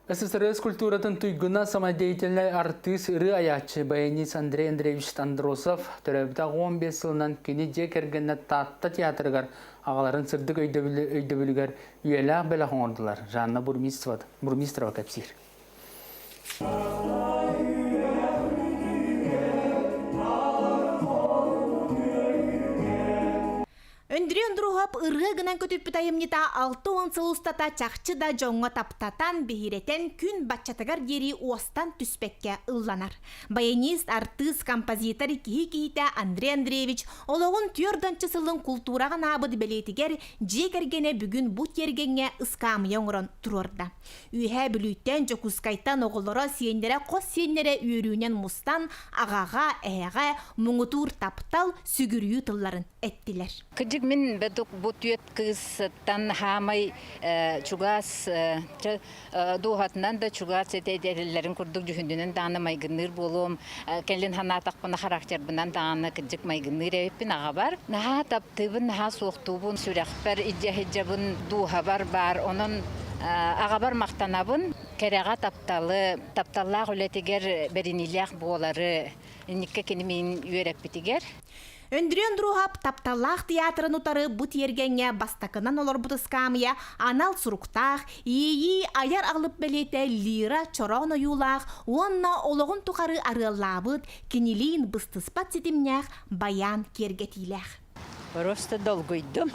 СССР культуратын туйгуна самодеятельный артист Иры Аячы баянист Андрей Андреевич Андросов төрөбүтә 15 жылынан кини же кергенне татта театргар агаларын сырдык өйдөбүлүгөр үелак беле хоңордулар. Жанна Бурмистрова кепсир. Өндрен дұрухап ырғы гынан көтіп бұтайымнета 6 сылыстата чақчы да жоңға таптатан бейретен күн батчатығар дері остан түспекке ұлланар. Баянист, артист, композитор кихи-кихите Андрей Андреевич олығын түрданчы сылын культураған абыды белетігер жекергене бүгін бұт ергенге ұскамы оңырын тұрорда. Үйе бүліттен жокускайтан оғылыра сиендері қос сиендері үйрінен мұстан ағаға, әйға, мұңытур таптал сүгірүйі тылларын әттілер. Мен бәдік бұт үйет кызыттан хамай чугас дуғатынан да чугас әтәйдерілерін күрдік жүхіндінен даны майгыныр болуым. Кәлін ханатақ бұны характербінен даны кіджік майгыныр әйіппін аға бар. Наға таптыбын, наға соқтубын, сүрәқпір, иджа-хиджабын дуға бар. Оның аға бар мақтанабын, кәреға тапталлақ үлетігер бәрініліғ болары, никке кенемен үйеріп бітігер. Өндрен дұрухап тапталлах театрын ұтары бұт ергенге бастақынан олар бұтыскамия анал сұруқтақ, ейі аяр алып білеті лира чорон ойулақ, онна олығын тұқары арылабыд, кенелейін бұстыспат сетімнях баян кергетилях. Просто долгойдым.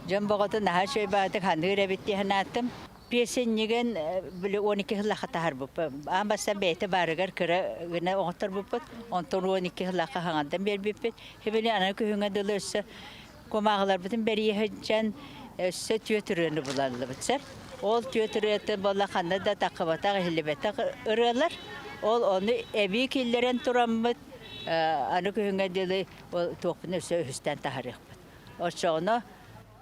Жан бағыты наға шөй бағыдық ханыр әбетті ханаттым. Песеннеген 12 хылақа тахар бұппы. Амбаса бәйті барығар кірі ғына оғытыр бұппыд. Онтон 12 хылақа хаңандан бер бұппыд. Хебелі ана күйіңі дылы өсі көмағылар бұтын бәрі ехіджан өсі түйетіріні бұларлы бұтсар. Ол түйетіріні болақанды да тақыбатақ, хілібетақ ұрылар. Ол оны әбей келдерін тұрамбыд. Ана күйіңі дылы тоқпын өсі үстен тахарық бұд. Ошы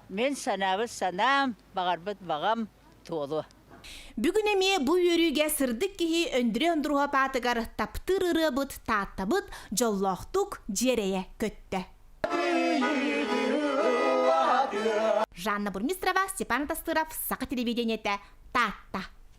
мен санабыз санам, бағарбыд бағам. Бүгін әме бұл өріге сырдық кеге өндірі өндіруға патығар таптыр ұрыбыд, таттабыд, жоллақтық жереє көтті. Жанна Бурмистрова, Степан Тастыров, Сақа телевидениеті, Татта.